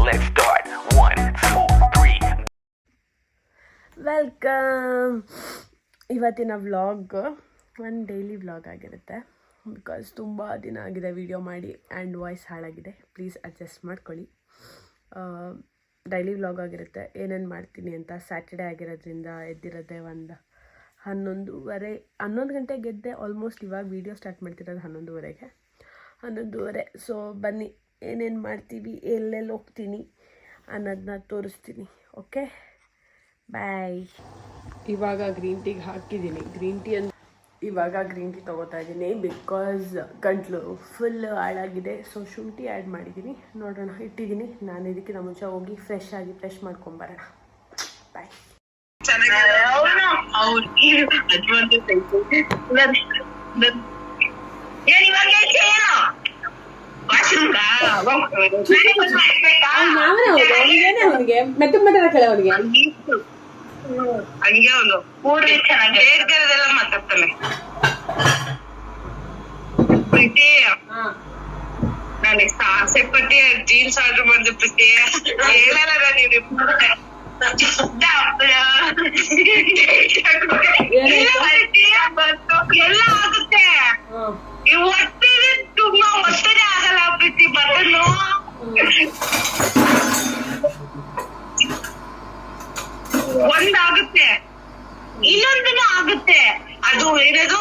let's start. 1, 2, 3. Welcome. ಇವತ್ತಿನ vlog ಒಂದು daily vlog ಆಗಿರುತ್ತೆ. ಬಿಕಾಸ್ ತುಂಬ ದಿನ ಆಗಿದೆ ವಿಡಿಯೋ ಮಾಡಿ ಆ್ಯಂಡ್ ವಾಯ್ಸ್ ಹಾಳಾಗಿದೆ. ಪ್ಲೀಸ್ ಅಡ್ಜಸ್ಟ್ ಮಾಡ್ಕೊಳ್ಳಿ. ಡೈಲಿ ವ್ಲಾಗ್ ಆಗಿರುತ್ತೆ. ಏನೇನು ಮಾಡ್ತೀನಿ ಅಂತ. ಸ್ಯಾಟರ್ಡೇ ಆಗಿರೋದ್ರಿಂದ ಎದ್ದಿರೋದೆ ಒಂದು 11 ಗಂಟೆಗೆ ಎದ್ದೆ. ಆಲ್ಮೋಸ್ಟ್ ಇವಾಗ ವೀಡಿಯೋ ಸ್ಟಾರ್ಟ್ ಮಾಡ್ತಿರೋದು 11:30. ಸೊ ಬನ್ನಿ ಏನೇನು ಮಾಡ್ತೀವಿ, ಎಲ್ಲೆಲ್ಲಿ ಹೋಗ್ತೀನಿ ಅನ್ನೋದನ್ನ ತೋರಿಸ್ತೀನಿ. ಓಕೆ, ಬಾಯ್. ಇವಾಗ ಗ್ರೀನ್ ಟೀಗೆ ಹಾಕಿದ್ದೀನಿ. ಇವಾಗ ಗ್ರೀನ್ ಟೀ ತೊಗೋತಾ ಇದ್ದೀನಿ ಬಿಕಾಸ್ ಗಂಟ್ಲು ಫುಲ್ ಹಾಳಾಗಿದೆ. ಸೊ ಶುಂಠಿ ಆ್ಯಡ್ ಮಾಡಿದ್ದೀನಿ. ನೋಡೋಣ, ಇಟ್ಟಿದ್ದೀನಿ. ನಾನು ಇದಕ್ಕಿಂತ ಮುಂಚೆ ಹೋಗಿ ಫ್ರೆಶ್ ಮಾಡ್ಕೊಂಬರೋಣ. ಬಾಯ್. ಅವನಿಗೆ ಹಂಗೆ ಅವನು ಬೇರ್ಗರದೆಲ್ಲ ಮಾತಾಡ್ತಾನೆ. ಪ್ರೀತಿ, ನನಗೆ ಆಸೆ ಪಟ್ಟಿ ಜೀನ್ಸ್ ಆರ್ಡರ್ ಮಾಡಿದೆ. ಪ್ರೀತಿ ಹೇಳಲ್ಲ ಎಲ್ಲ ಆಗುತ್ತೆ. ಈ ಒಟ್ಟಿಗೆ ತುಂಬಾ ಒತ್ತಡ ಆಗಲ್ಲ ಪ್ರೀತಿ. ಬಟನ್ನು ಒಂದಾಗುತ್ತೆ, ಇನ್ನೊಂದನು ಆಗುತ್ತೆ. ಅದು ಏನದು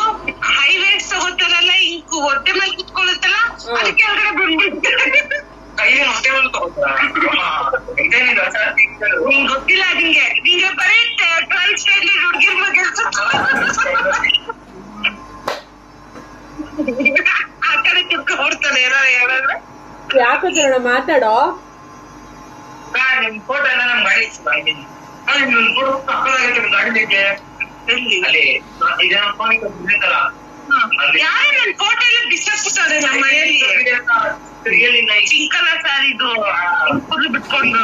ಹೈವೇಟ್ಸ್ ತಗೋತಾರಲ್ಲ, ಹಿಂಗ್ ಹೊಟ್ಟೆ ಮೇಲೆ ಕುತ್ಕೊಳ್ಳುತ್ತಲ್ಲ, ಅದಕ್ಕೆ ಹೊರಗಡೆ ಬಂದ್ಬಿಡುತ್ತೆ. ನಿಂಗೆ ಗೊತ್ತಿಲ್ಲ. ನಿಂಗೆ ಬರೀ 12th ಸ್ಟ್ಯಾಂಡರ್ಡ್ ಹುಡುಗಿರ್ ಬಗ್ಗೆ ಆ ಕಡೆ ಕಿತ್ಕೊಂಡ್ಬಿಡ್ತಾನೆ. ಏನಾರ ಹೇಳಿದ್ರೆ ಯಾಕೋಣ ಮಾತಾಡೋ. ನಿಮ್ ಫೋಟೋ ಎಲ್ಲ ನಮ್ ಗಾಡಿ ಇದ್ದೀನಿ. ಯಾರೇ ನನ್ ಫೋಟೋ ಎಲ್ಲ ಬಿಸಾಕ್ಬಿಟ್ಟಾರೆ ನಮ್ಮ ಮನೆಯಲ್ಲಿ. ಪಿಂಕ್ ಕಲರ್ ಸ್ಯಾರಿದು ಫುಲ್ ಬಿಟ್ಕೊಂಡು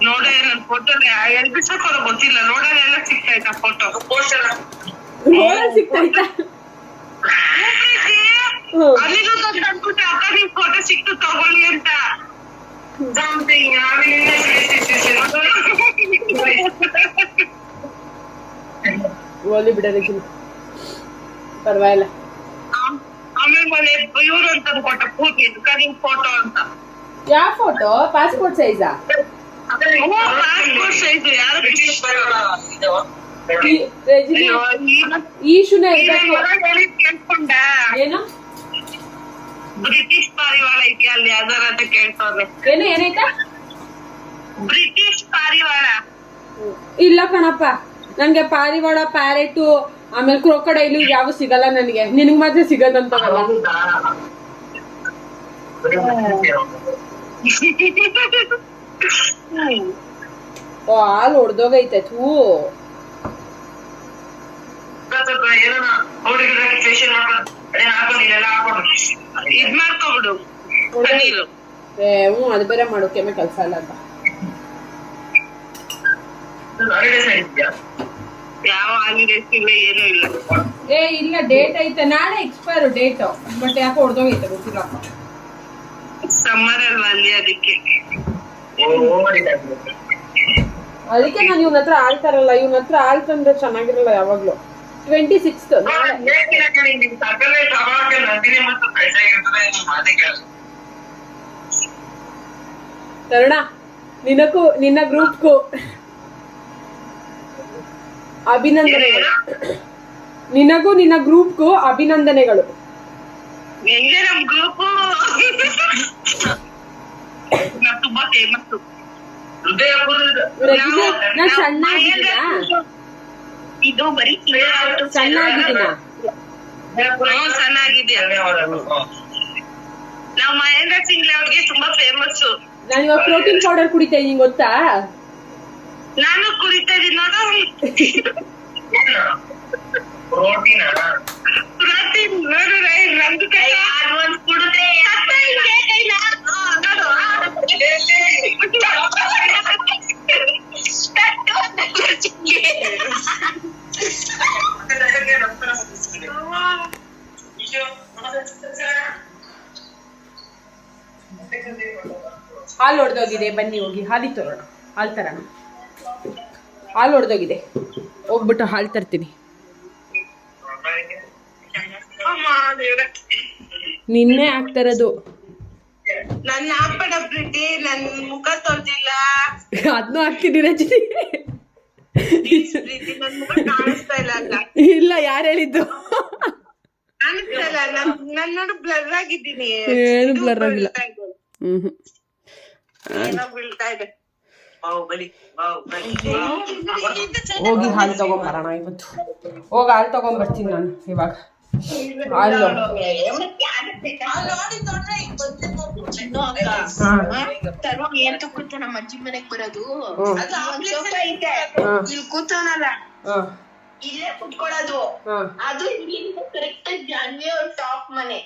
ನೋಡೇ ನನ್ ಫೋಟೋ ಎಲ್ಲಿ ಬಿಸಾಕೋದು ಗೊತ್ತಿಲ್ಲ. ನೋಡೋಣ ಎಲ್ಲ ಸಿಗ್ತಾಯ್ತಾ ಫೋಟೋ ಸಿಗ್ತಾಯ್ತಾ? ಅಲ್ಲಿಗೂ ತಂದ್ಬಿಟ್ಟು ಅಕ್ಕ ನಿಮ್ ಫೋಟೋ ಸಿಕ್ತು ತಗೊಳ್ಳಿ ಅಂತ. ಓಲಿ ಬಿಡೋದು ಪರವಾಗಿಲ್ಲ. ಆಮೇಲೆ ಮನೆ ಇವ್ರು ಅಂತ ಕೊಟ್ಟ ಪೂರ್ತಿ ನಿಮ್ ಫೋಟೋ ಅಂತ. ಯಾವ ಫೋಟೋ? ಪಾಸ್ಪೋರ್ಟ್ ಸೈಜಾ? Passport size. ಯಾರು ಈಶುನ ಕೇಳ್ಕೊಂಡ ಏನು ಬ್ರಿಟಿಷ್ ಪಾರಿವಾಳ ಐತಿ ಅಲ್ಲಿ ಅದರ ಅಂತ ಕೇಳ್ತಾರೆ. ಏನಾಯ್ತಾ? ಬ್ರಿಟಿಷ್ ಪಾರಿವಾಳ ಇಲ್ಲ ಕಣಪ್ಪ, ನನ್ಗೆ ಪಾರಿವಾಳ, ಪ್ಯಾರೆಟು, ಆಮೇಲೆ ಕ್ರೋಕೊಡೈಲು ಯಾವ ಸಿಗಲ್ಲ ನನಗೆ. ನಿನಗ್ ಮಾತ್ರ ಸಿಗದಂತವಲ್ಲ. ಓ, ಹಾಲು ಹೊಡ್ದೋಗೈತೆ. ಥೂ, ಇದ್ ಮಾಡ್ಕೊಬಿಡು. ಹ್ಞೂ, ಅದು ಬೇರೆ ಮಾಡು. ಕೆಮಿಕಲ್ಸ್ ಅಲ್ಲ ಅಂತ. ಯಾವ ಹಾಲಿಡೇಸ್ ಇಲ್ಲ, ಏನೂ ಇಲ್ಲ. ಇಲ್ಲ, ಡೇಟ್ ಐತೆ. ನಾಳೆ ಎಕ್ಸ್ಪೈರ್ ಡೇಟ್. ಬಟ್ ಯಾಕೆ ಹೊಡ್ದೋಗೈತೆ ಗೊತ್ತಿಲ್ಲಪ್ಪ. ಸಮ್ಮರ್ ಅಲ್ವಾ ಅಲ್ಲಿ, ಅದಕ್ಕೆ ನಾನು ಇವನ ಹತ್ರ ಆಳ್ತಾರಲ್ಲ, ಇವನ ಹತ್ರ ಆಳ್ತಂದ್ರೆ ಚೆನ್ನಾಗಿರಲ್ಲ ಯಾವಾಗ್ಲೂ. 26th ತರುಣ, ನಿನಗೂ ನಿನ್ನ ಗ್ರೂಪ್ಗೂ ಅಭಿನಂದನೆಗಳು. ನಿನಗೂ ನಿನ್ನ ಗ್ರೂಪ್ಗೂ ಅಭಿನಂದನೆಗಳು. ಹೆಂಗೆ ನಮ್ ಗ್ರೂಪ್ ತುಂಬಾ ಫೇಮಸ್. ನಾನ್ ಸಣ್ಣ ಆಗಿದ್ದೀನಾ? ಇದು ಬರೀ ಸಣ್ಣ ಆಗಿದ್ದೀನಾ? ಸಣ್ಣ ಆಗಿದ್ಯಾ? ನಾವ್ ಮಹೇಂದ್ರ ಸಿಂಗ್ ಅವ್ರಿಗೆ ತುಂಬಾ ಫೇಮಸ್. ನಾನು ಇವಾಗ ಪ್ರೋಟೀನ್ ಪೌಡರ್ ಕುಡಿತಾ ಇದೀನಿ, ಗೊತ್ತಾ? ನಾನು ಕುಡಿತಾ ಇದೀನಿ ನೋಡು. ಪ್ರೋಟೀನ್ ನೋಡು, ನಮ್ದು ಕೈ ಅಡ್ವಾನ್ಸ್ ಕುಡಿದ್ರೆ ಹಾಲು ಹೊಡೆದೋಗಿದೆ, ಬನ್ನಿ ಹೋಗಿ ಹಾಲಿ ತರೋಣ. ಹಾಲು ತರೋಣ. ಹಾಲು ಹೊಡೆದೋಗಿದೆ, ಹೋಗ್ಬಿಟ್ಟು ಹಾಲು ತರ್ತೀನಿ. ನಿನ್ನೆ ಆಗ್ತಾರದು. ನನ್ನ ಹಾಕ್ಬೇಡ ಪ್ರೀತಿ, ನನ್ ಮುಖ ತೊಳ್ದಿಲ್ಲ. ಅದನ್ನೂ ಹಾಕ್ತೀನಿ ರಜನಿ. ಪ್ರೀತಿ ನನ್ ಮುಖ ಕಾಣಿಸ್ತಾ ಇಲ್ಲ ಅಲ್ಲ. ಇಲ್ಲ, ಯಾರು ಹೇಳಿದ್ದು? ಕಾಣಿಸ್ತಾ ಇಲ್ಲ. ನನ್ ನೋಡು ಬ್ಲರ್ ಆಗಿದ್ದೀನಿ. ಏನು ಬ್ಲರ್ ಆಗಿಲ್ಲ. ಏನೋ ಬೀಳ್ತಾ ಇದೆ. ಹೋಗಿ ಹಾಲು ತಗೊಂಬರೋಣ ಇವತ್ತು. ಹೋಗಿ ಹಾಲು ತಗೊಂಬರ್ತೀನಿ ನಾನು ಇವಾಗ. ಹಾಲು ಏನ್ ತಗೊಳ್ತ ನಮ್ಮ ಅಜ್ಜಿ ಮನೆಗ್ ಬರೋದು. ಇಲ್ಲಿ ಕೂತವನಲ್ಲ, ಇಲ್ಲೇ ಕುತ್ಕೊಳ್ಳೋದು. ಅದು ಇಲ್ಲಿಂದ ಕರೆಕ್ಟ್ ಜಾನ್ವಿ ಅವ್ರ ಟಾಪ್ ಮನೆ.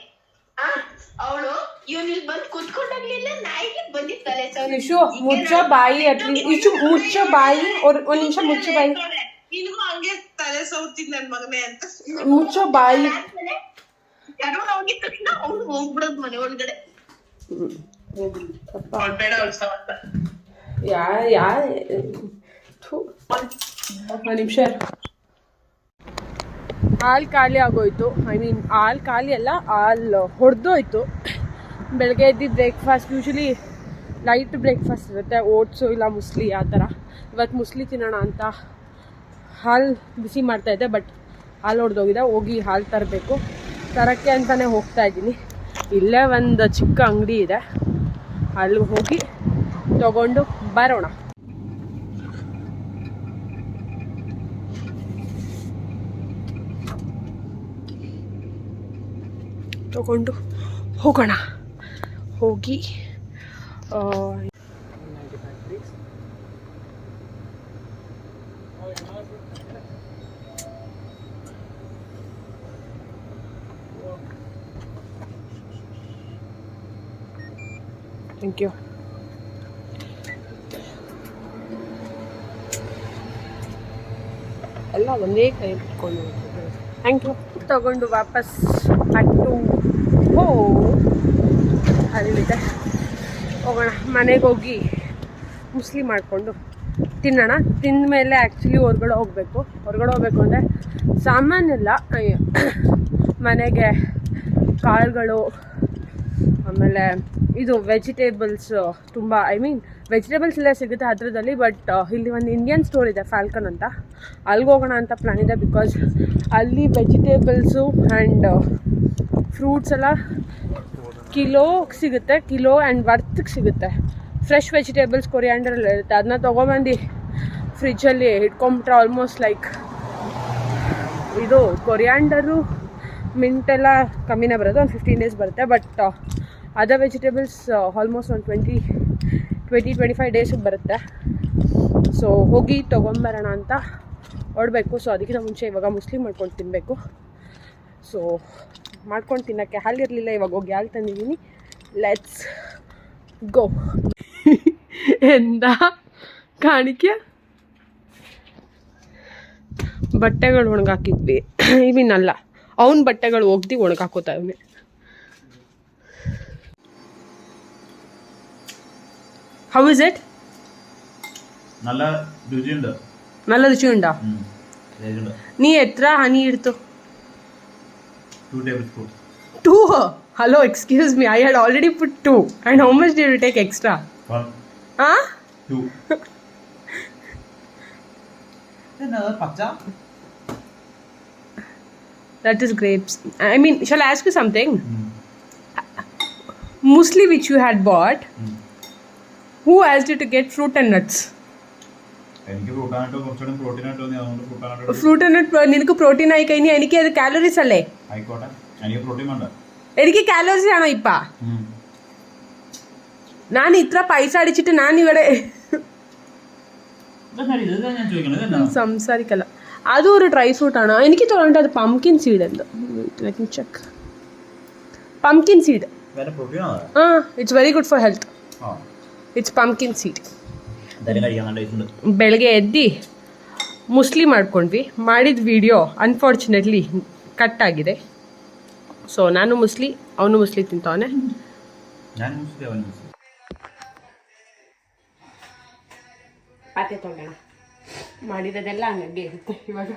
ಅವಳು ಇವನ್ ಇಲ್ಲಿ ಬಂದ್ ಕುತ್ಕೊಂಡಾಗ್ಲಿಲ್ಲ, ನಾಯಿಗೆ ಬಂದಿತ್ತಲೆ. ಇಶು ಮುಚ್ಚ ಬಾಯಿ, ಇಶು ಮುಚ್ಚ ಬಾಯಿ. ಒಂದ್ ನಿಮಿಷ ಮುಚ್ಚ ಬಾಯಿ. ನಿನ್ಗೂ ಹಂಗೆ ತಲೆ ಸೌತಿದ್ ನನ್ ಮಗನೇ ಅಂತ ಮುಚ್ಚ ಬಾಯಿ. ಯಾರೋ ಹೋಗಿದ ತಕ್ಷಣ ಅವ್ನು ಹೋಗ್ಬಿಡೋದ್ ಮನೆ ಒಳಗಡೆ. ಬೇಡ ಅಂತ ಒಂದ್ ನಿಮಿಷ. ಹಾಲು ಖಾಲಿ ಆಗೋಯ್ತು. ಐ ಮೀನ್ ಹಾಲು ಖಾಲಿ ಅಲ್ಲ, ಹಾಲು ಹೊಡೆದೋಯ್ತು. ಬೆಳಗ್ಗೆ ಎದ್ದು ಬ್ರೇಕ್ಫಾಸ್ಟ್ ಯೂಶಲಿ ಲೈಟ್ ಬ್ರೇಕ್ಫಾಸ್ಟ್ ಇರುತ್ತೆ, ಓಟ್ಸು ಇಲ್ಲ ಮುಸ್ಲಿ ಆ ಥರ. ಇವತ್ತು ಮುಸ್ಲಿ ತಿನ್ನೋಣ ಅಂತ ಹಾಲು ಬಿಸಿ ಮಾಡ್ತಾಯಿದ್ದೆ, ಬಟ್ ಹಾಲು ಹೊಡೆದೋಗಿದೆ. ಹೋಗಿ ಹಾಲು ತರಬೇಕು. ತರೋಕ್ಕೆ ಅಂತಲೇ ಹೋಗ್ತಾ ಇದ್ದೀನಿ. ಇಲ್ಲೇ ಒಂದು ಚಿಕ್ಕ ಅಂಗಡಿ ಇದೆ, ಅಲ್ಲಿ ಹೋಗಿ ತಗೊಂಡು ಬರೋಣ. ತಗೊಂಡು ಹೋಗೋಣ. ಹೋಗಿ ಥ್ಯಾಂಕ್ ಯು. ಎಲ್ಲ ಒಂದೇ ಕೈ ಬಿಟ್ಕೊಂಡು ಥ್ಯಾಂಕ್ ಯು. ತಗೊಂಡು ವಾಪಸ್ ಬ್ಯಾಕ್ ಟು ಅಲ್ಲಿದೆ ಹೋಗೋಣ. ಮನೆಗೆ ಹೋಗಿ ಮುಸ್ಲಿ ಮಾಡಿಕೊಂಡು ತಿನ್ನೋಣ. ತಿಂದ ಮೇಲೆ ಆ್ಯಕ್ಚುಲಿ ಹೊರ್ಗಡೆ ಹೋಗಬೇಕು. ಹೊರ್ಗಡೆ ಹೋಗ್ಬೇಕು ಅಂದರೆ ಸಾಮಾನೆಲ್ಲ ಮನೆಗೆ ಕಾಳುಗಳು, ಆಮೇಲೆ ಇದು ವೆಜಿಟೇಬಲ್ಸ್ ತುಂಬ, ಐ ಮೀನ್ ವೆಜಿಟೇಬಲ್ಸ್ ಎಲ್ಲ ಸಿಗುತ್ತೆ ಹತ್ರದಲ್ಲಿ. ಬಟ್ ಇಲ್ಲಿ ಒಂದು ಇಂಡಿಯನ್ ಸ್ಟೋರ್ ಇದೆ, ಫ್ಯಾಲ್ಕನ್ ಅಂತ. ಅಲ್ಲಿಗೆ ಹೋಗೋಣ ಅಂತ ಪ್ಲ್ಯಾನ್ ಇದೆ. ಬಿಕಾಸ್ ಅಲ್ಲಿ ವೆಜಿಟೇಬಲ್ಸು ಆ್ಯಂಡ್ ಫ್ರೂಟ್ಸ್ ಎಲ್ಲ ಕಿಲೋ ಸಿಗುತ್ತೆ, ಕಿಲೋ ಆ್ಯಂಡ್ ವರ್ತ್ಗೆ ಸಿಗುತ್ತೆ. ಫ್ರೆಶ್ ವೆಜಿಟೇಬಲ್ಸ್ ಕೊರಿಯಾಂಡರ್ ಎಲ್ಲ ಇರುತ್ತೆ. ಅದನ್ನ ತೊಗೊಂಬಂದು ಫ್ರಿಜ್ಜಲ್ಲಿ ಇಟ್ಕೊಂಬಿಟ್ರೆ ಆಲ್ಮೋಸ್ಟ್ ಲೈಕ್ ಇದು ಕೊರಿಯಾಂಡರು ಮಿಂಟೆಲ್ಲ ಕಮ್ಮಿನೇ ಬರುತ್ತೆ, ಒಂದು 15 days ಬರುತ್ತೆ. ಬಟ್ ಅದರ್ ವೆಜಿಟೇಬಲ್ಸ್ ಆಲ್ಮೋಸ್ಟ್ ಒಂದು 20-25 ಡೇಸಿಗೆ ಬರುತ್ತೆ. ಸೊ ಹೋಗಿ ತೊಗೊಂಬರೋಣ ಅಂತ ಹೊರಡಬೇಕು. ಸೊ ಅದಕ್ಕಿಂತ ಮುಂಚೆ ಇವಾಗ ಮುಸ್ಲಿ ಮಾಡ್ಕೊಂಡು ತಿನ್ನಬೇಕು. ಸೊ ಮಾಡ್ಕೊಂಡು ತಿನ್ನೋಕ್ಕೆ ಹಾಲಿರಲಿಲ್ಲ, ಇವಾಗ ಹೋಗಿ ಹಾಲು ತಂದಿದ್ದೀನಿ. Let's go. ಎಂದ ಕಾಣಿಕೆ ಬಟ್ಟೆಗಳು ಒಣಗಾಕಿದ್ವಿ. ಇವಿನಲ್ಲ, ಅವನ ಬಟ್ಟೆಗಳು ಒಗ್ದು ಒಣಗಾಕೋತಾ ಇವ್ನಿ. How is it? നല്ല രുചിയുണ്ട്. നല്ല രുചിയുണ്ടോ? നീ എത്ര ഹണി എടുത്തു? 2 tablespoons. 2? Hello, excuse me, I had already put 2. And how much did you take extra? 1. Huh? 2. That is grapes. I mean, shall I ask you something? Muesli which you had bought, who asked you to get fruit and nuts? എനിക്ക് ഫ്രൂട്ടാനായിട്ടോ കുറച്ചുകൂടി പ്രോട്ടീനായിട്ടോ അതുകൊണ്ട് ഫ്രൂട്ടാനായിട്ടോ. Fruit and നട്ട് നിനക്ക് protein ആയി കഴിഞ്ഞാൽ എനിക്ക് അത് calories അല്ലേ? ആയിക്കോട്ടെ, എനിക്ക് പ്രോട്ടീൻ വേണ്ട. എനിക്ക് കാലറീസ് ആണോ ഇപ്പ? ഞാൻ ഇത്ര പൈസ അടിച്ചിട്ട് ഞാൻ ഇവിടെ സംസാരിക്കല്ല. അതും ഒരു ഡ്രൈ ഫ്രൂട്ട് ആണ്. എനിക്ക് തോന്നുന്നുണ്ട് അത് പംകിൻ സീഡ് എന്തോ. Let me check. Pumpkin seed. It's very good for health. It's pumpkin seed. ಬೆಳಗ್ಗೆ ಎದ್ದು ಮುಸ್ಲಿ ಮಾಡ್ಕೊಂಡ್ವಿ. ಮಾಡಿದ ವಿಡಿಯೋ ಅನ್ಫಾರ್ಚುನೇಟ್ಲಿ ಕಟ್ ಆಗಿದೆ. ಸೊ ನಾನು ಮುಸ್ಲಿ, ಅವನು ಮುಸ್ಲಿ ತಿಂತವನೆ. ಪಾತ್ರೆ ತೊಗೊಳ್ಳೋಣ. ಮಾಡಿರೋದೆಲ್ಲ ಹಂಗೆ ಇರುತ್ತೆ ಇವಾಗ.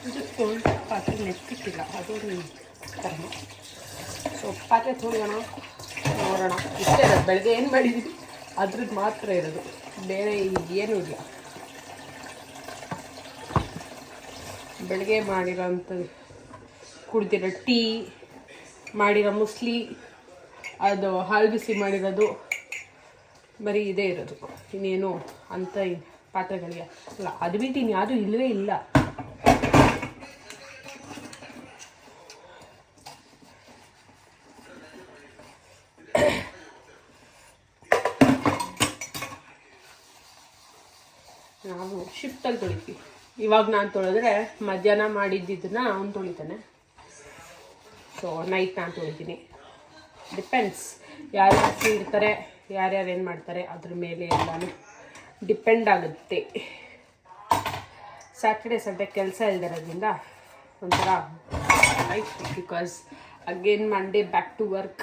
ಇದು ಪಾತ್ರೆ ನೆತ್ತಿಕ್ಕಿಲ್ಲ, ಅದು ಥರ. ಸೊ ಪಾತ್ರೆ ತೊಗೊಳ್ಳೋಣ, ನೋಡೋಣ. ಇಷ್ಟೇ ಇರೋದು, ಬೆಳಗ್ಗೆ ಏನು ಮಾಡಿದ್ದೀವಿ ಅದ್ರದ್ದು ಮಾತ್ರ ಇರೋದು, ಬೇರೆ ಏನೂ ಇಲ್ಲ. ಬೆಳಗ್ಗೆ ಮಾಡಿರೋ ಅಂಥದ್ದು ಕುಡ್ದಿರೋ ಟೀ, ಮಾಡಿರೋ ಮುಸ್ಲಿ, ಅದು ಹಾಲು ಬಿಸಿ ಮಾಡಿರೋದು, ಬರೀ ಇದೇ ಇರೋದು. ಇನ್ನೇನು ಅಂಥ ಪಾತ್ರೆಗಳಿಗೆ ಅಲ್ಲ. ಅದು ಬಿಟ್ಟು ಇನ್ಯಾವುದೂ ಇಲ್ಲವೇ ಇಲ್ಲ. ನಾವು ಶಿಫ್ಟಲ್ಲಿ ತೊಳಿತೀವಿ. ಇವಾಗ ನಾನು ತೊಳೆದ್ರೆ ಮಧ್ಯಾಹ್ನ ಮಾಡಿದ್ದನ್ನ ಅವ್ನು ತೊಳಿತಾನೆ. ಸೊ ನೈಟ್ ನಾನು ತೊಳಿತೀನಿ. ಡಿಪೆಂಡ್ಸ್, ಯಾರ್ಯಾರು ಫ್ರೀ ಇರ್ತಾರೆ, ಯಾರ್ಯಾರು ಏನು ಮಾಡ್ತಾರೆ ಅದ್ರ ಮೇಲೆ ಎಲ್ಲನೂ ಡಿಪೆಂಡ್ ಆಗುತ್ತೆ. ಸ್ಯಾಟರ್ಡೆ ಸಂಡೇ ಕೆಲಸ ಇಲ್ದಿರೋದ್ರಿಂದ ಒಂಥರ life, because again Monday back to work.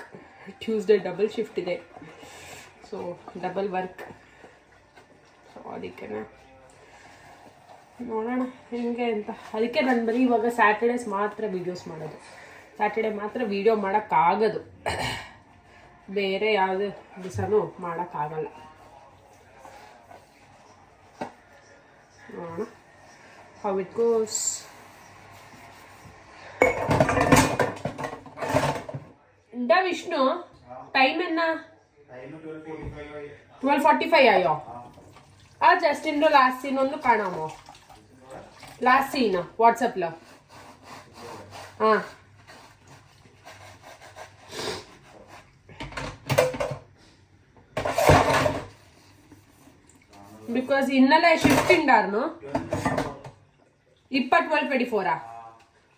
Tuesday double shift ಇದೆ, ಸೊ ಡಬಲ್ ವರ್ಕ್. ಸೊ ಅದಕ್ಕೆ ನೋಡೋಣ ಹೆಂಗೆ ಅಂತ. ಅದಕ್ಕೆ ನಾನು ಬರೀ ಇವಾಗ ಸ್ಯಾಟರ್ಡೇಸ್ ಮಾತ್ರ ವೀಡಿಯೋಸ್ ಮಾಡೋದು. ಸ್ಯಾಟರ್ಡೇ ಮಾತ್ರ ವೀಡಿಯೋ ಮಾಡೋಕ್ಕಾಗೋದು, ಬೇರೆ ಯಾವುದೇ ದಿವಸನೂ ಮಾಡೋಕ್ಕಾಗಲ್ಲ. ನೋಡೋಣ ಹೌ ಇಟ್ ಗೋಸ್. എന്താ വിഷ്ണു ടൈം എന്നാ? 12:45 ആയോ? ആ ജസ്റ്റിൻ്റെ ലാസ്റ്റ് സീൻ ഒന്ന് കാണാമോ? Last scene വാട്സപ്പിലോ? ആ ബിക്കോസ് ഇന്നലെ ഷിഫ്റ്റ് ഉണ്ടായിരുന്നു. ഇപ്പം 12:24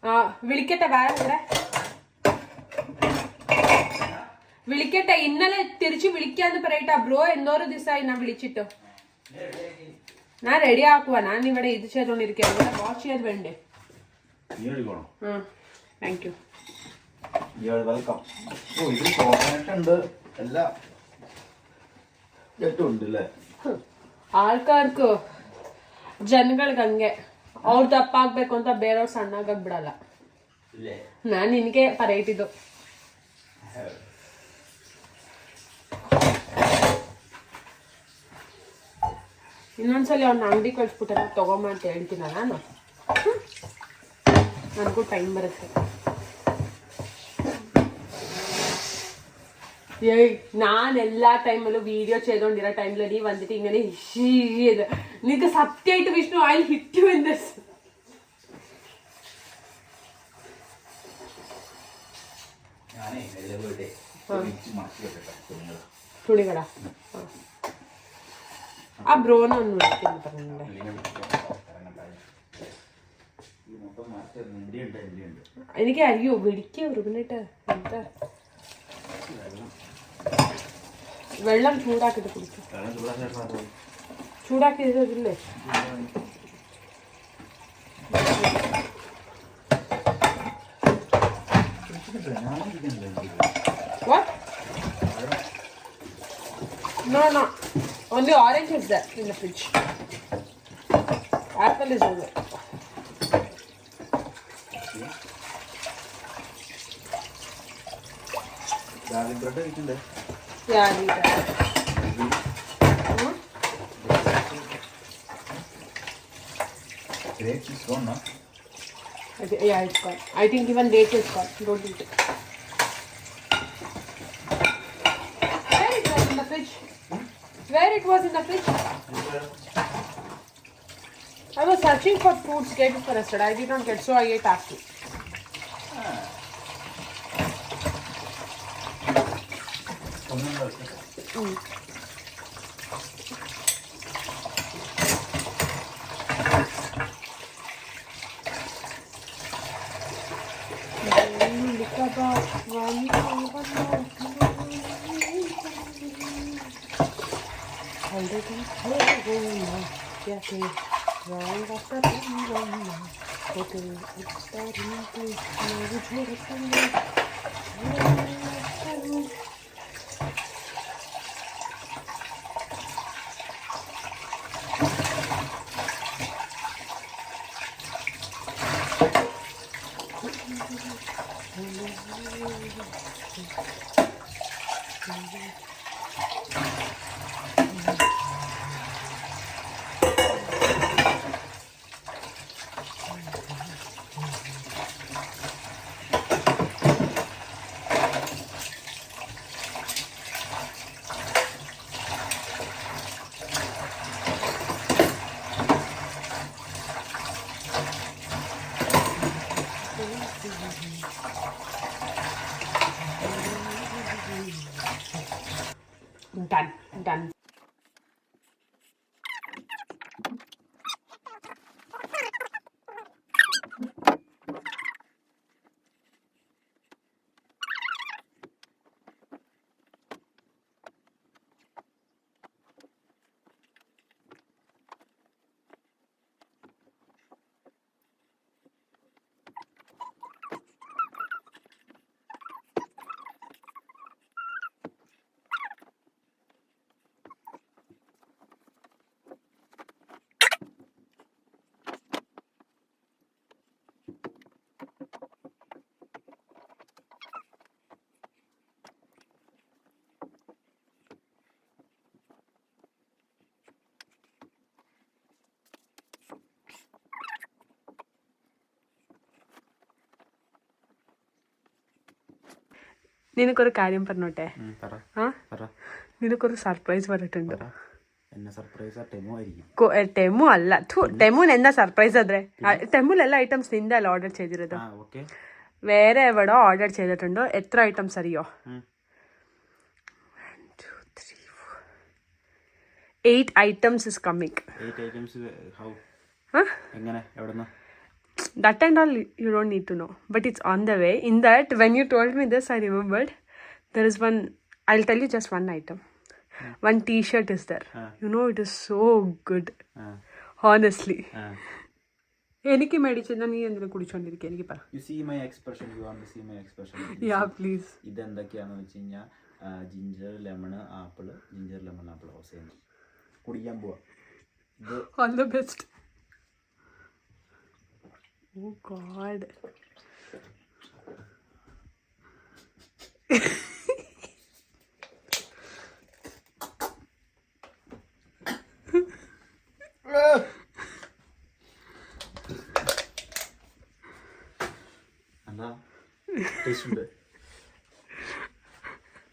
ആ. വിളിക്കട്ടെ, വേറെ വിളിക്കട്ടെ. ഇന്നലെ തിരിച്ച് വിളിക്കാന്ന് പറയട്ടെ ബ്രോ. എന്തോരോ ദിവസമായി ഞാൻ വിളിച്ചിട്ടോ. ഞാൻ റെഡി ആക്കുവാ. ഞാൻ ഇവിടെ ഇത് ചെയ്തോണ്ടിരിക്കുകയാണ്. ഇവിടെ വാഷ് ചെയ്ത് വേണ്ടേ? Thank you. വെൽക്കം. ഓ, ഇത് കോക്കനട്ട് ഉണ്ട്, എല്ലാം ഉണ്ട് അല്ലേ? ಆಳ್ಕಾರ್ಕು ಜನಗಳಿಗೆ ಹಂಗೆ ಅವ್ರು ದಪ್ಪ ಆಗ್ಬೇಕು ಅಂತ ಬೇರೆಯವ್ರು ಸಣ್ಣಾಗಕ್ ಬಿಡಲ್ಲ. ನಾನು ನಿನಗೆ ಪರೈಟಿದ್ದು. ಇನ್ನೊಂದ್ಸಲಿ ಅವ್ನ ಅಂಗಡಿ ಕಳಿಸ್ಬಿಟ್ಟಾರ ತಗೊಂಬ ಅಂತ ಹೇಳ್ತೀನ ನಾನು. ನನಗೂ ಟೈಮ್ ಬರುತ್ತೆ. ഏയ് ഞാൻ എല്ലാ ടൈമിലും വീഡിയോ ചെയ്തോണ്ടിരുന്ന ടൈമിൽ നീ വന്നിട്ട് ഇങ്ങനെ ചെയ്ത് നിനക്ക് സത്യമായിട്ട് Vishnu I hit you in this. തുണികളാ? ആ ബ്രോനെ ഒന്ന് വിളിക്കുന്നു പറഞ്ഞില്ലേ? എനിക്ക് അറിയോ വിളിക്കോ റുബിനായിട്ട്. എന്താ വെള്ളം ചൂടാക്കിട്ട് കുടിക്കും. ചൂടാക്കിയതില്ലേ? What? No. Only orange is there in the fridge. Apple is over. Garlic bread ഇരിക്കണ്ടേ? Yeah, I need that. Grapes is gone, no? Yeah, it's gone. I think even date is gone. Don't eat it. Where it was in the fridge? Where it was in the fridge? I was searching for fruits, get it for yesterday. I did not get, so I ate apple. Hotel restaurant ನಾವು ಜೋರಕ್ಕಂಡು done. നിനക്കൊരു കാര്യം പറഞ്ഞോട്ടെ? നിനക്കൊരു surprise പറഞ്ഞിട്ടുണ്ട്. Temu അല്ല, ടെമുന് എന്താ surprise അത്രേ. ടെമുലെല്ലാ items നിന്റെ അല്ല ഓർഡർ ചെയ്തിരുന്നത്. വേറെ എവിടോ ഓർഡർ ചെയ്തിട്ടുണ്ടോ? എത്ര ഐറ്റംസ് അറിയോ? 8 items is coming. 8 items how? എങ്ങനെ എവിടുന്ന്? That and all you don't need to know, but it's on the way. In that, when you told me this, I remembered there is one. I'll tell you just one item. One T-shirt is there. You know, it is so good. Honestly. എനിക്ക് മേടിച്ചത് നീ എന്തിനാ കുടിച്ചോണ്ടിരിക്കുക? എനിക്ക് പറ. You see my expression. You want to see my expression? Yeah, please. ഇതെന്തൊക്കെയാണെന്ന് വെച്ച് കഴിഞ്ഞാൽ ginger lemon apple ഓസേന്ന് കുടിക്കാൻ പോവാ. All the best. Oh God.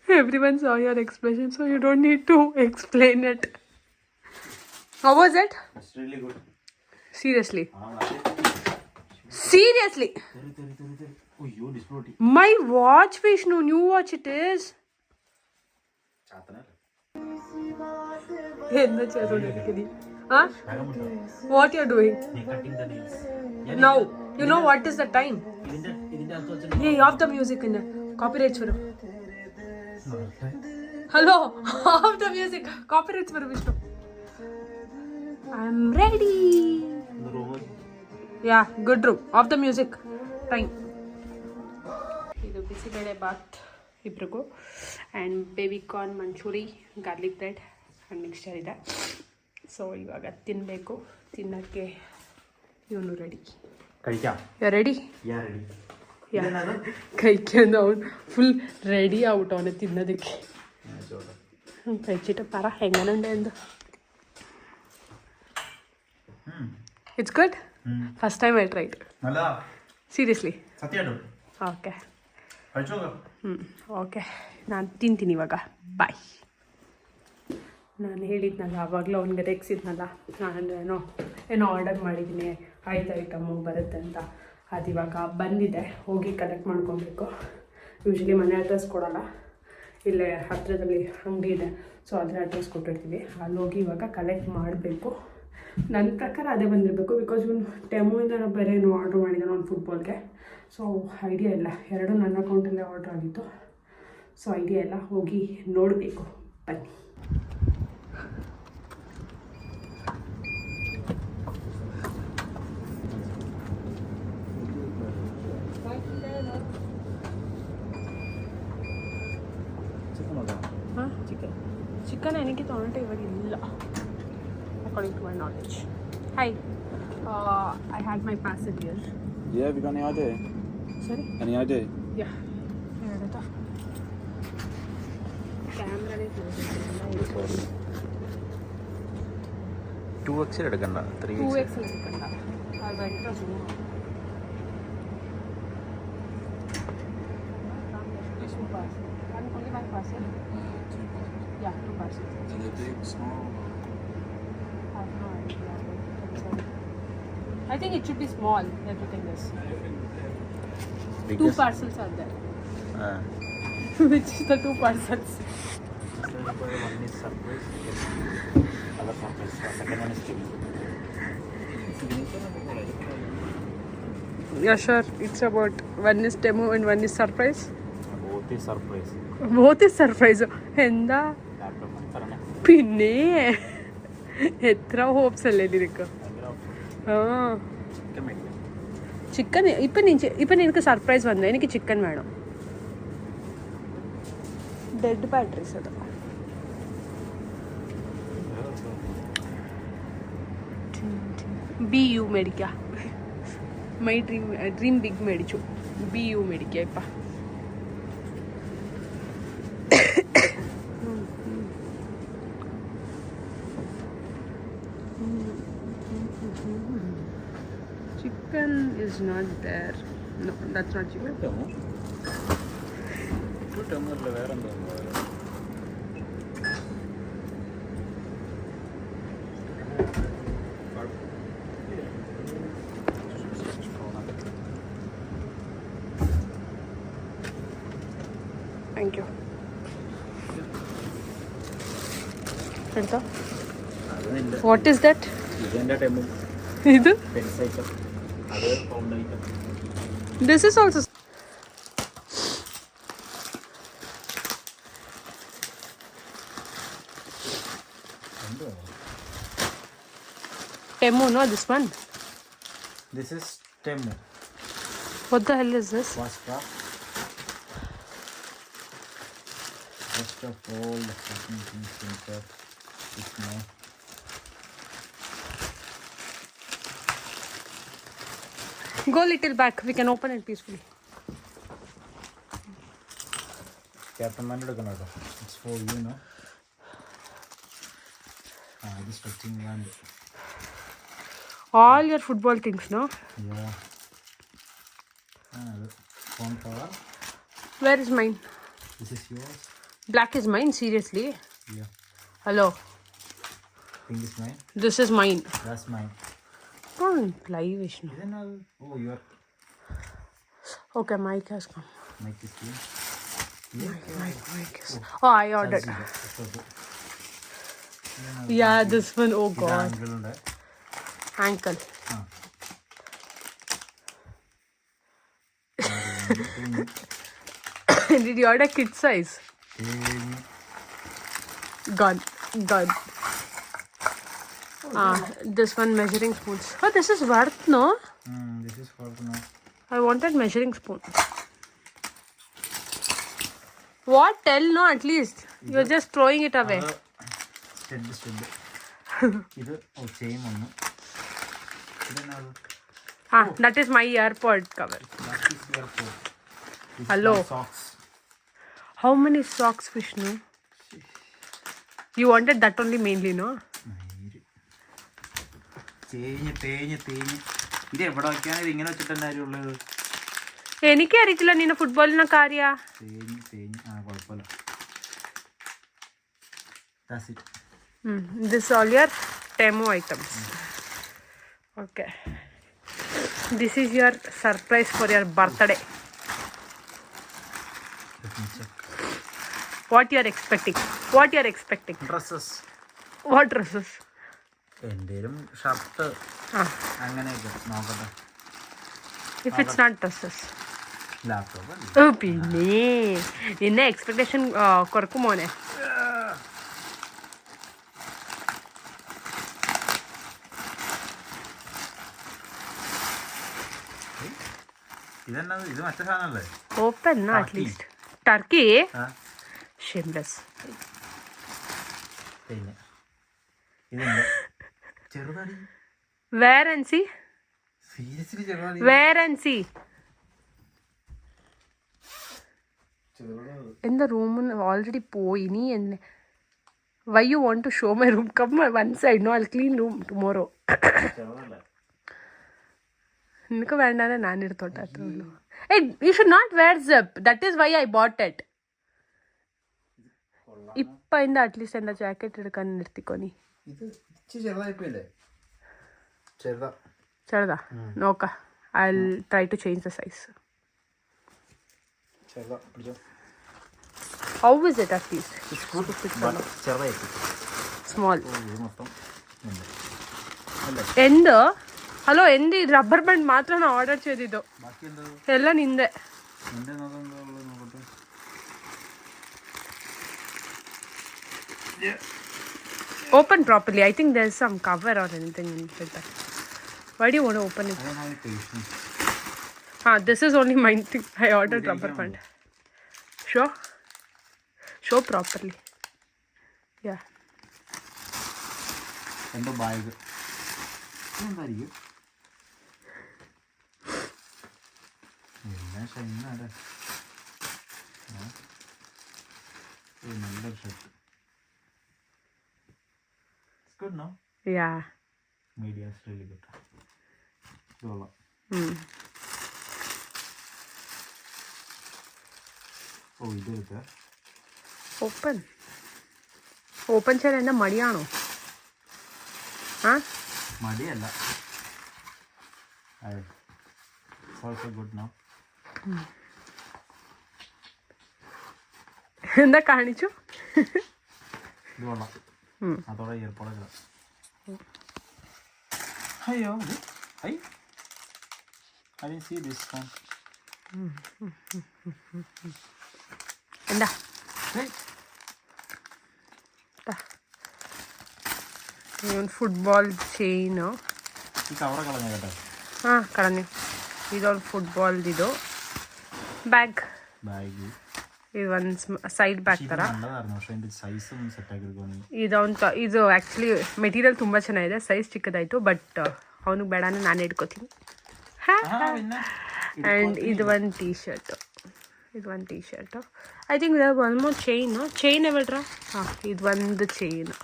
Everyone saw your expression, so you don't need to explain it. How was it? It's really good. Seriously. Seriously. Oh, you display. My watch, Vishnu. New watch it is. Huh? What you're doing? Cutting the nails. Now, you know what is the time? Hey, off the music in there. Copyrights for Hello, off the music. Copyrights for Vishnu. I'm ready. Yeah, good room. Off the music. Time. ಇದು ಬಿಸಿಬೇಳೆ ಬಾತ್ ಇಬ್ರಿಗೂ and baby corn manchurian, garlic bread and mixture ಇದೆ. So ಇವಾಗ ತಿನ್ನಬೇಕು. ತಿನ್ನೋಕ್ಕೆ ಇವನು ready. You ready? കഴിക്കാൻ അവൻ full ready ആവട്ടോ അവനെ തിന്നതൊക്കെ. കഴിച്ചിട്ട് പറ എങ്ങനെയുണ്ട് എന്ത്. It's good. First time I tried. Seriously? Okay okay, ನಾನು ತಿಂತೀನಿ ಇವಾಗ. ಬಾಯ್. ನಾನು ಹೇಳಿದ್ನಲ್ಲ ಆವಾಗಲೂ ಅವ್ನಿಗೆ ತೆಗ್ಸಿದ್ನಲ್ಲ, ನಾನು ಏನೋ ಆರ್ಡರ್ ಮಾಡಿದ್ದೀನಿ 5 ಐಟಮು ಬರುತ್ತೆ ಅಂತ. ಅದು ಇವಾಗ ಬಂದಿದೆ. ಹೋಗಿ ಕಲೆಕ್ಟ್ ಮಾಡ್ಕೊಬೇಕು. ಯೂಶ್ವಲಿ ಮನೆ ಅಡ್ರೆಸ್ ಕೊಡೋಲ್ಲ, ಇಲ್ಲೇ ಹತ್ತಿರದಲ್ಲಿ ಅಂಗಡಿ ಇದೆ, ಸೊ ಅದರ ಅಡ್ರೆಸ್ ಕೊಟ್ಟಿರ್ತೀವಿ. ಅಲ್ಲಿ ಹೋಗಿ ಇವಾಗ ಕಲೆಕ್ಟ್ ಮಾಡಬೇಕು. ನನ್ನ ಪ್ರಕಾರ ಅದೇ ಬಂದಿರಬೇಕು, ಬಿಕಾಸ್ ಇವನು ಟೆಮೋಯಿಂದ ನಾವು ಬೇರೆ ಏನು ಆರ್ಡ್ರ್ ಮಾಡಿದ್ದಾನೆ ಅವ್ನು ಫುಟ್ಬಾಲ್ಗೆ. ಸೊ ಐಡಿಯಾ ಇಲ್ಲ, 2 ನನ್ನ ಅಕೌಂಟಲ್ಲೇ ಆರ್ಡ್ರ್ ಆಗಿತ್ತು. ಸೊ ಐಡಿಯಾ ಇಲ್ಲ, ಹೋಗಿ ನೋಡಬೇಕು. ಬನ್ನಿ. ಚಿಕನ್ എനിക്ക് തോന്നിട്ട് ഇവിടെ ഇല്ല according to my knowledge. Hi, I had my parcel here. Yeah, vi kan gjøre det. Sorry? Kan gjøre det? Yeah. Here it is. Camera ne close 2x എടുക്കണ്ട 3x 2x എടുക്കണ്ട അത് ഭയങ്കര zoom. Only one parcel? Yeah, 2 parcels. Are they big, small? I have no idea. I think it should be small, everything is. 2 Biggest? parcels are there. Ah. Which is the 2 parcels? One is surprise, other surprise. Second one is chili. Yeah, sure. It's about one is demo and one is surprise. Both is surprise. Both is surprise. എന്താ Laptop തരണേ. പിന്നെ എത്ര hops അല്ലേ നിനക്ക്? ആ chicken മേടിക്കാം. Chicken ഇപ്പം നിനക്ക് സർപ്രൈസ് വന്നു, എനിക്ക് ചിക്കൻ വേണം. ഡെഡ് ബാറ്ററീസ് അത്. BU മേടിക്കാം. മൈ ഡ്രീം ബിഗ് മേടിച്ചു. BU മേടിക്കാം ഇപ്പം. Chicken is not there. No, that's not chicken. ടേമല്ല വേറെന്തോ Thank you. എടുത്തോ. What is that? ഇതെൻ്റെ ടൈമും ഇത് പെൻസ് ഐറ്റം അത് pound item. This is also Temu, no, this one. This is Temu. What the hell is this? Pasta. First of all, the fucking things center is more. Go little back. We can open it peacefully. Captain Man എടുക്കണം കേട്ടോ. It's for you, no? This touching one. All your football things, no? Yeah. Phone cover. Where is mine? This is yours. Black is mine, seriously? Yeah. Hello. Pink is mine. This is mine. That's mine. Don't lie, Vishnu. Isn't all? Oh, your Okay, Mike has come. mic is here. Mike is. Oh, I ordered. Yeah, this one. Oh God. Ankle. Did you order kid size? Gone. This one measuring spoons. Oh, this is worth, no? This is for now. I wanted measuring spoon. What? Tell, no, at least. You're just throwing it away. Stud. ഇത് chain വന്നു. That is my AirPod cover. That is your phone. Hello. Socks. How many socks, Vishnu? You wanted that only mainly, no? തേഞ്ഞ് ഇത് എവിടെ വയ്ക്കാൻ ഇത് ഇങ്ങനെ വെച്ചിട്ട് തന്നെ ഉള്ളത്. എനിക്ക് അറിയില്ല നിന്നെ ഫുട്ബോളിനെ കാര്യ. തേഞ്ഞ് കുഴപ്പമില്ല. That's it. This all your Temu items. Okay. This is your surprise for your birthday. Let me check. What you are expecting? Dresses. What dresses? എന്തേലും ഷർട്ട് അങ്ങനെയൊക്കെ നോക്കട്ടെ. If it's not dresses. Laptop Oh, പിന്നെ നിന്നെ expectation കുറക്കും മോനെ. ഇതെന്നാ ഇത് മറ്റേ സാധനമല്ലേ? Open, no, at least. Turkey? ആ Shameless. പിന്നെ ഇതുണ്ട് ചെറുതാടി. വേർ ആൻഡ് സി, സീരിയസ്ലി ചെറുതാടി. Wear and see. എൻ്റെ റൂമിൽ ഓൾറെഡി പോയി. നീ എന്നെ why you want to show my room? Come one side. No, I clean room tomorrow. നിനക്ക് വേണ്ടാതെ ഞാൻ എടുത്തോട്ടെ, അത്രേ ഉള്ളൂ. ഏയ് you should not wear zip. That is why I bought it. ഇപ്പം എൻ്റെ അറ്റ്ലീസ്റ്റ് എന്താ ജാക്കറ്റ് എടുക്കാൻ നിർത്തിക്കോ നീ. ഇത് ചെറുതായിപ്പോയില്ലേ? ചെറുതാ നോക്കാം. I try to change the size. How is it at least? Small. എന്ത്? ഹലോ, എന്ത് റബ്ബർ ബാൻഡ് മാത്രമാണ് ഓർഡർ ചെയ്തിದ್ದು, എല്ലാം നിന്റെ. Open properly. I think there's some cover or anything like that. Why do you want to open it? This is only my thing. I ordered rubber band. Sure? Show properly. Yeah. എന്തോ bag എന്തായിരിക്കും? എല്ലാം ഷൈനാടെ. നല്ലൊരു shirt. It's good, no? Yeah. Media is really good. ഇതോളാം. ഓ ഇത് എടുത്താ open ചെയ്യാൻ എൻ്റെ മടിയാണോ? മടിയല്ല. Also good no. എന്താ കാണിച്ചു? ഇത് കൊള്ളാം. അതോടെ ഇയർപോഡൊക്കെ. അയ്യോ I didn't see this one. എന്താ ഫുട്ബോൾ ചെയിനോ? ഈ കവറ കളഞ്ഞ കേട്ടോ. കളഞ്ഞു. ಇದೊಂದು ಫುಟ್ಬಾಲ್ದಿದು ಬ್ಯಾಗ್. ಇದು ಒಂದು ಸೈಡ್ ಬ್ಯಾಗ್ ಥರ. ಇದು ಆ್ಯಕ್ಚುಲಿ ಮೆಟೀರಿಯಲ್ ತುಂಬ ಚೆನ್ನಾಗಿದೆ. ಸೈಜ್ ಚಿಕ್ಕದಾಯಿತು, ಬಟ್ ಅವನಿಗೆ ಬೇಡ ಅಂದ್ರೆ ನಾನೇ ಇಟ್ಕೋತೀನಿ. ಆ್ಯಂಡ್ ಇದು ಒಂದು T shirt. I think one more chain ಹೇಳ್ರ. ಇದು ಒಂದು ಚೈನು.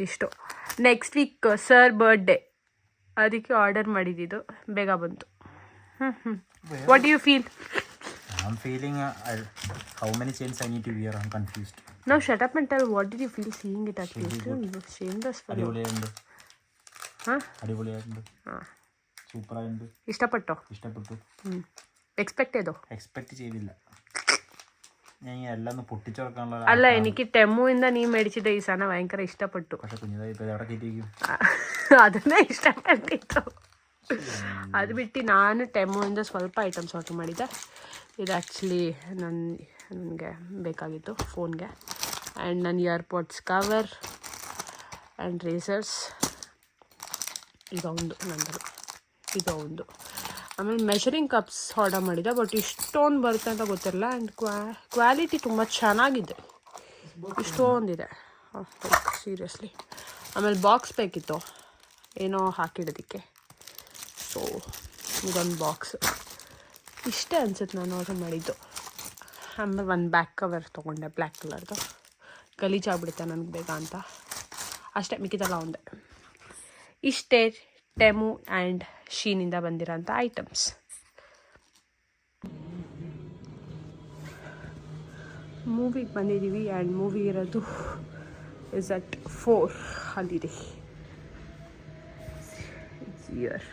ಇಷ್ಟು. ನೆಕ್ಸ್ಟ್ ವೀಕ್ ಸರ್ ಬರ್ಡೇ, ಅದಕ್ಕೆ ಆರ್ಡರ್ ಮಾಡಿದ್ದು, ಬೇಗ ಬಂತು. What do you feel? I'm feeling how many chains I need to wear. I'm confused. Now shut up and tell what did you feel seeing it at least? Shameless fellow. അടിപൊളിയായിട്ടുണ്ട്. അടിപൊളിയായിട്ടുണ്ട്. Super ആയിട്ടുണ്ട്. ഇഷ്ടപ്പെട്ടു. Expect ചെയ്തില്ല. ഞാൻ എല്ലാം ഒന്ന് പൊട്ടിച്ചോർക്കാനുള്ള. അല്ല, എനിക്ക് ടെമ്മുവിന്ದ നീ മേടിച്ചിട്ട് ഈ സാധനം ഭയങ്കര ഇഷ്ടപ്പെട്ടു. പക്ഷെ കുഞ്ഞതായി ഇപ്പൊ എവിടെ കയറ്റിയിരിക്കും? ಅದನ್ನೇ ಇಷ್ಟಪಟ್ಟಿತ್ತು. ಅದು ಬಿಟ್ಟು ನಾನು ಟೆಮ್ಮುವಿಂದ ಸ್ವಲ್ಪ ಐಟಮ್ಸ್ ಆರ್ಡರ್ ಮಾಡಿದ್ದೆ. ಇದು ಆ್ಯಕ್ಚುಲಿ ನನಗೆ ಬೇಕಾಗಿತ್ತು ಫೋನ್ಗೆ. ಆ್ಯಂಡ್ ನನ್ನ ಇಯರ್ಪೋಡ್ಸ್ ಕವರ್ ಆ್ಯಂಡ್ ರೇಸರ್ಸ್. ಇದೊಂದು ಆಮೇಲೆ ಮೆಷರಿಂಗ್ ಕಪ್ಸ್ ಆರ್ಡರ್ ಮಾಡಿದ್ದೆ, ಬಟ್ ಇಷ್ಟೊಂದು ಬರುತ್ತೆ ಅಂತ ಗೊತ್ತಿರಲ್ಲ. ಆ್ಯಂಡ್ ಕ್ವಾಲಿಟಿ ತುಂಬ ಚೆನ್ನಾಗಿದೆ. ಇಷ್ಟೊಂದಿದೆ ಸೀರಿಯಸ್ಲಿ. ಆಮೇಲೆ ಬಾಕ್ಸ್ ಬೇಕಿತ್ತು ಏನೋ ಹಾಕಿಡೋದಕ್ಕೆ. ಸೊ ಇದೊಂದು ಬಾಕ್ಸ್ ಇಷ್ಟೇ ಅನ್ಸುತ್ತೆ ನಾನು ಆರ್ಡರ್ ಮಾಡಿದ್ದು. ಆಮೇಲೆ ಒಂದು ಬ್ಯಾಕ್ ಕವರ್ ತೊಗೊಂಡೆ ಬ್ಲ್ಯಾಕ್ ಕಲರ್ದು. ಗಲೀಜಾಗ್ಬಿಡುತ್ತೆ ನನಗೆ ಬೇಗ ಅಂತ ಅಷ್ಟೇ. ಮಿಕ್ಕಿದೆಲ್ಲ ಒಂದೇ. ಇಷ್ಟೇ ಟೆಮು ಆ್ಯಂಡ್ ಶೀನಿಂದ ಬಂದಿರೋಂಥ ಐಟಮ್ಸ್. ಮೂವಿಗೆ ಬಂದಿದ್ದೀವಿ. ಆ್ಯಂಡ್ ಮೂವಿ ಇರೋದು ಇಸ್ ಅಟ್ 4 ಅಲ್ಲಿದೆ. It's here.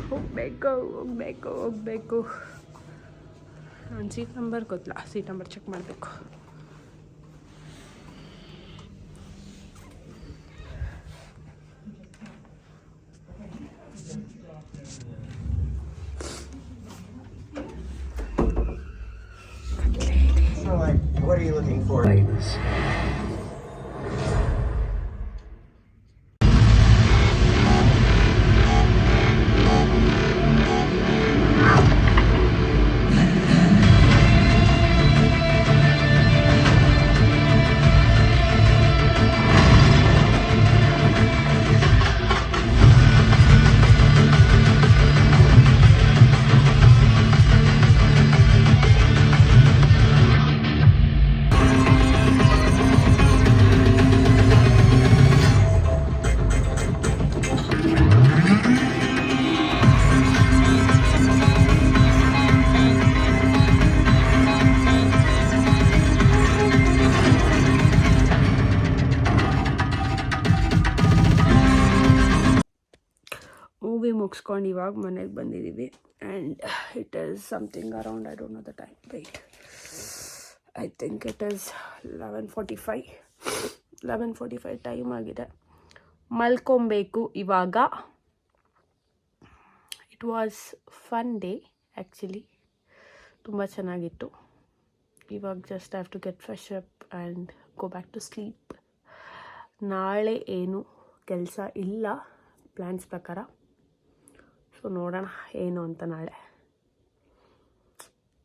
ಹೋಗಬೇಕು. ನಾನು ಸೀಟ್ ನಂಬರ್ ಗೊತ್ತಿಲ್ಲ. ಸೀಟ್ ನಂಬರ್ ಚೆಕ್ ಮಾಡಬೇಕು. What are you looking for? ಮೂವಿ ಮುಗಿಸ್ಕೊಂಡು ಇವಾಗ ಮನೆಗೆ ಬಂದಿದ್ದೀವಿ. And it is something around, I don't know the time, wait, I think it is 11:45 time ಆಗಿದೆ. ಮಲ್ಕೊಬೇಕು ಇವಾಗ. It was fun day actually, ತುಂಬ ಚೆನ್ನಾಗಿತ್ತು. ಇವಾಗ just have to get fresh up and go back to sleep. ನಾಳೆ ಏನು ಕೆಲಸ ಇಲ್ಲ ಪ್ಲ್ಯಾನ್ಸ್ ಪ್ರಕಾರ, ಸೊ ನೋಡೋಣ ಏನು ಅಂತ ನಾಳೆ.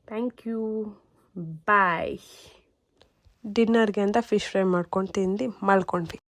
ಥ್ಯಾಂಕ್ ಯು, ಬಾಯ್. ಡಿನ್ನರ್ಗೆ ಅಂತ ಫಿಶ್ ಫ್ರೈ ಮಾಡ್ಕೊಂಡು ತಿಂದು ಮಲ್ಕೊಂಡ್ವಿ.